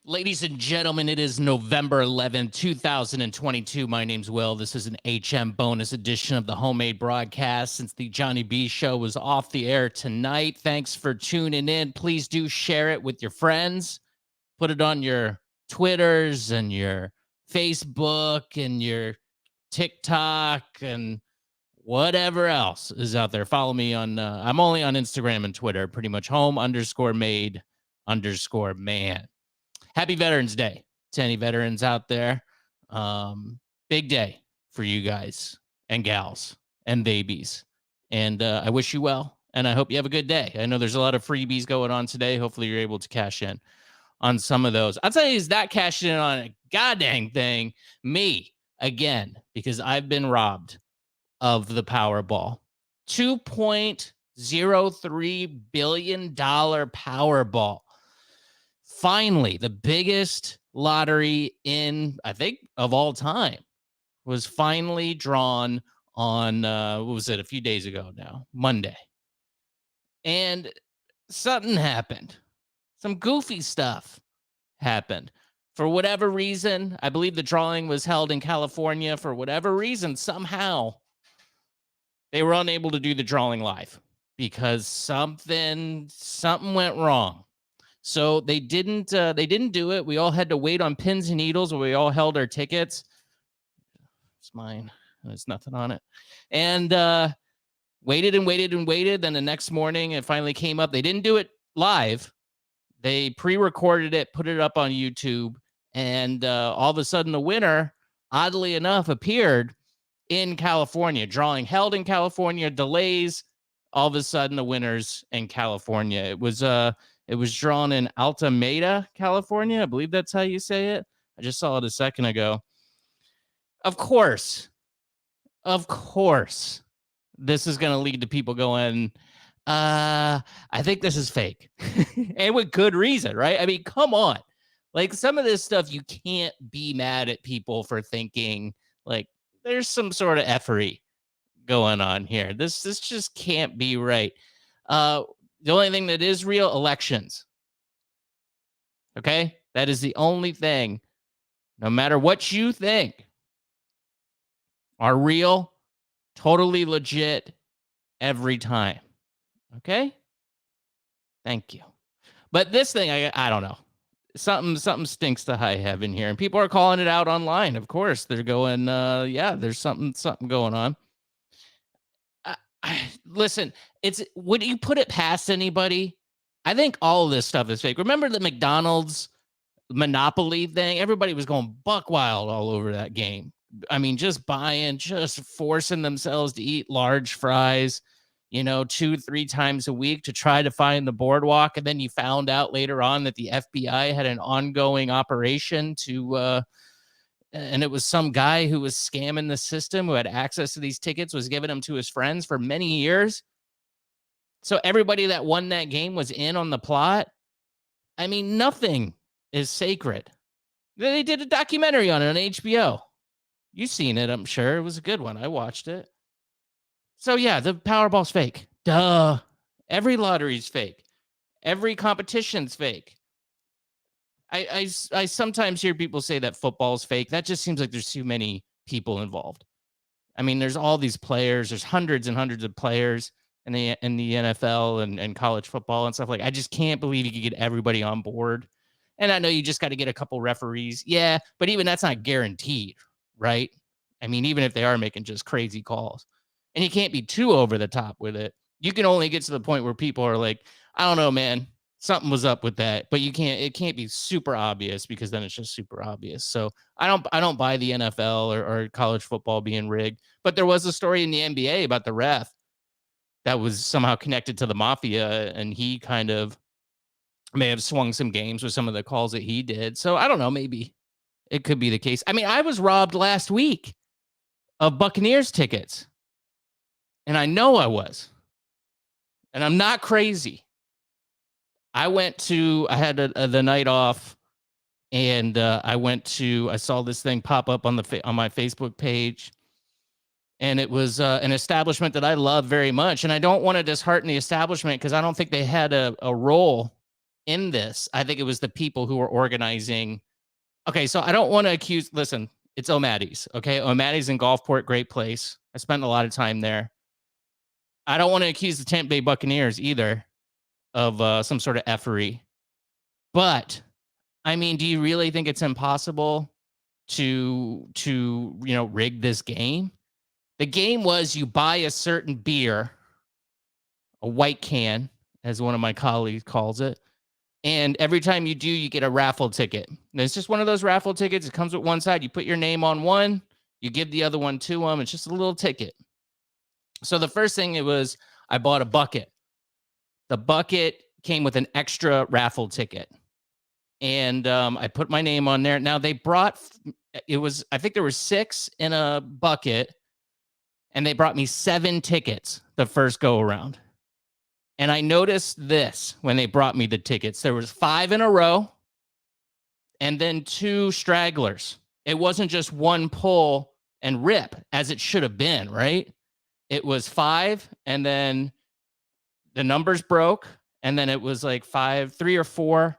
Ladies and gentlemen, it is November 11th, 2022. My name's Will. This is an HM bonus edition of the homemade broadcast since the Johnny B show was off the air tonight. Thanks for tuning in. Please do share it with your friends. Put it on your Twitters and your Facebook and your TikTok and whatever else is out there. Follow me on, I'm only on Instagram and Twitter, pretty much home_made_man. Happy Veterans Day to any veterans out there. Big day for you guys and gals and babies. And I wish you well, and I hope you have a good day. I know there's a lot of freebies going on today. Hopefully you're able to cash in on some of those. I'll tell you, is not cashing in on a goddamn thing. Me, again, because I've been robbed of the Powerball. $2.03 billion Powerball. Finally, the biggest lottery in, I think, of all time was finally drawn on, what was it, a few days ago now, Monday. And something happened. Some goofy stuff happened. For whatever reason, I believe the drawing was held in California. For whatever reason, somehow, they were unable to do the drawing live because something went wrong. So they didn't do it. We all had to wait on pins and needles where we all held our tickets. It's mine. There's nothing on it. And waited and waited and waited. Then the next morning it finally came up. They didn't do it live. They pre-recorded it, put it up on YouTube, and all of a sudden the winner, oddly enough, appeared in California. Drawing held in California, delays. All of a sudden the winner's in California. It was drawn in Altameda, California. I believe that's how you say it. I just saw it a second ago. Of course, this is going to lead to people going, I think this is fake. And with good reason, right? I mean, come on. Like, some of this stuff, you can't be mad at people for thinking, like, there's some sort of effery going on here. This just can't be right. The only thing that is real, elections. Okay? That is the only thing, no matter what you think, are real, totally legit every time. Okay? Thank you. But this thing, I don't know. Something stinks to high heaven here. And people are calling it out online. Of course. They're going, yeah, there's something going on. Listen, would you put it past anybody? I think all of this stuff is fake. Remember the McDonald's Monopoly thing? Everybody was going buck wild all over that game. I mean, just forcing themselves to eat large fries, 2-3 times a week to try to find the boardwalk. And then you found out later on that the FBI had an ongoing operation and it was some guy who was scamming the system, who had access to these tickets, was giving them to his friends for many years. So everybody that won that game was in on the plot. I mean, nothing is sacred. They did a documentary on it on HBO. You've seen it, I'm sure. It was a good one. I watched it. So yeah, the Powerball's fake. Duh. Every lottery's fake. Every competition's fake. I sometimes hear people say that football's fake. That just seems like there's too many people involved. I mean, there's all these players. There's hundreds and hundreds of players in the NFL and college football and stuff. Like, I just can't believe you could get everybody on board. And I know you just got to get a couple referees. Yeah, but even that's not guaranteed, right? I mean, even if they are making just crazy calls. And you can't be too over the top with it. You can only get to the point where people are like, I don't know, man. Something was up with that, but it can't be super obvious, because then it's just super obvious. So I don't buy the NFL or college football being rigged. But there was a story in the NBA about the ref that was somehow connected to the mafia, and he kind of may have swung some games with some of the calls that he did. So I don't know, maybe it could be the case. I mean, I was robbed last week of Buccaneers tickets, and I know I was, and I'm not crazy. I had the night off, and I saw this thing pop up on my Facebook page, and it was an establishment that I love very much. And I don't want to dishearten the establishment, because I don't think they had a roll in this. I think it was the people who were organizing. Okay, so I don't want to accuse. Listen, it's O'Malley's. Okay, O'Malley's in Gulfport, great place. I spent a lot of time there. I don't want to accuse the Tampa Bay Buccaneers either of some sort of effery. But I mean, do you really think it's impossible to rig this game? The game was you buy a certain beer, a white can, as one of my colleagues calls it. And every time you do, you get a raffle ticket. And it's just one of those raffle tickets. It comes with one side. You put your name on one, you give the other one to them. It's just a little ticket. So the first thing it was, I bought a bucket. The bucket came with an extra raffle ticket. And I put my name on there. Now they brought, I think there were 6 in a bucket. And they brought me 7 tickets the first go around. And I noticed this when they brought me the tickets. There was 5 in a row and then 2 stragglers. It wasn't just one pull and rip as it should have been, right? It was 5 and then the numbers broke and then it was like 3 or 4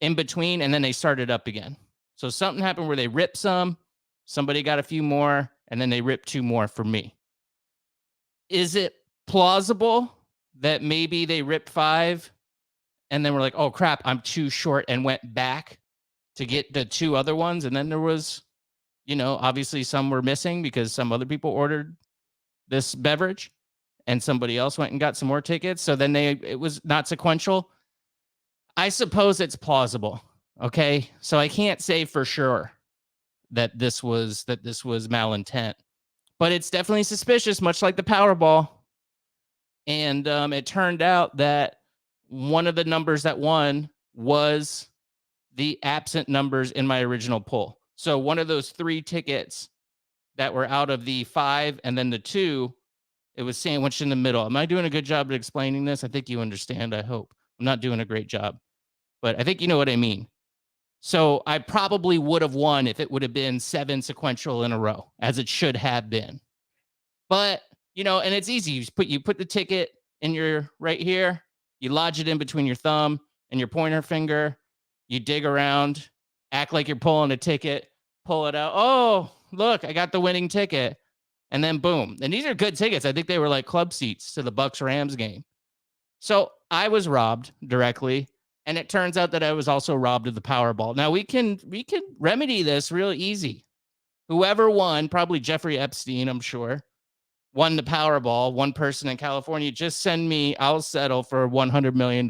in between and then they started up again. So something happened where they ripped some, somebody got a few more, and then they ripped 2 more for me. Is it plausible that maybe they ripped 5 and then we're like, oh crap, I'm too short, and went back to get the 2 other ones? And then there was, obviously some were missing because some other people ordered this beverage and somebody else went and got some more tickets. So then it was not sequential. I suppose it's plausible. Okay. So I can't say for sure that this was malintent, but it's definitely suspicious, much like the Powerball. And it turned out that one of the numbers that won was the absent numbers in my original pull. So one of those 3 tickets that were out of the 5 and then the 2, it was sandwiched in the middle. Am I doing a good job at explaining this? I think you understand, I hope. I'm not doing a great job, but I think you know what I mean. So I probably would have won if it would have been 7 sequential in a row, as it should have been. But, and it's easy. You put the ticket in your right here, you lodge it in between your thumb and your pointer finger, you dig around, act like you're pulling a ticket, pull it out. Oh, look, I got the winning ticket. And then boom. And these are good tickets. I think they were like club seats to the Bucs-Rams game. So I was robbed directly. And it turns out that I was also robbed of the Powerball. Now we can remedy this real easy. Whoever won, probably Jeffrey Epstein, I'm sure, won the Powerball. One person in California, just send me, I'll settle for $100 million.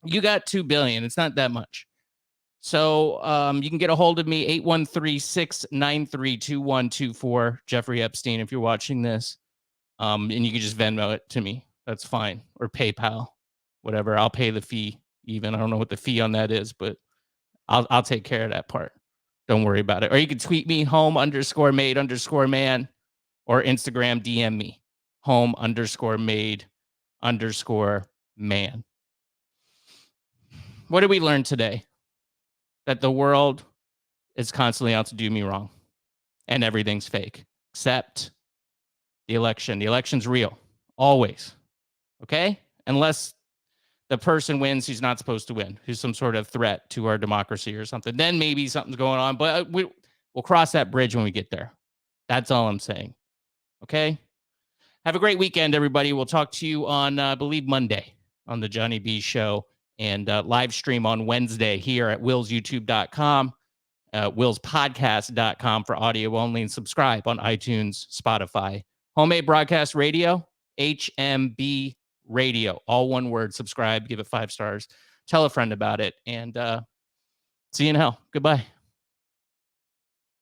You got $2 billion. It's not that much. So you can get a hold of me, 813-693-2124, Jeffrey Epstein, if you're watching this. And you can just Venmo it to me. That's fine. Or PayPal, whatever. I'll pay the fee even. I don't know what the fee on that is, but I'll take care of that part. Don't worry about it. Or you can tweet me, home_made_man, or Instagram DM me, home_made_man. What did we learn today? That the world is constantly out to do me wrong and everything's fake, except the election. The election's real, always. Okay? Unless the person wins who's not supposed to win, who's some sort of threat to our democracy or something. Then maybe something's going on, but we'll cross that bridge when we get there. That's all I'm saying. Okay? Have a great weekend, everybody. We'll talk to you on, I believe, Monday on the Johnny B Show, and live stream on Wednesday here at willsyoutube.com, willspodcast.com for audio only, and subscribe on iTunes, Spotify. Homemade Broadcast Radio, HMB Radio, all one word. Subscribe, give it 5 stars, tell a friend about it, and see you in hell. Goodbye.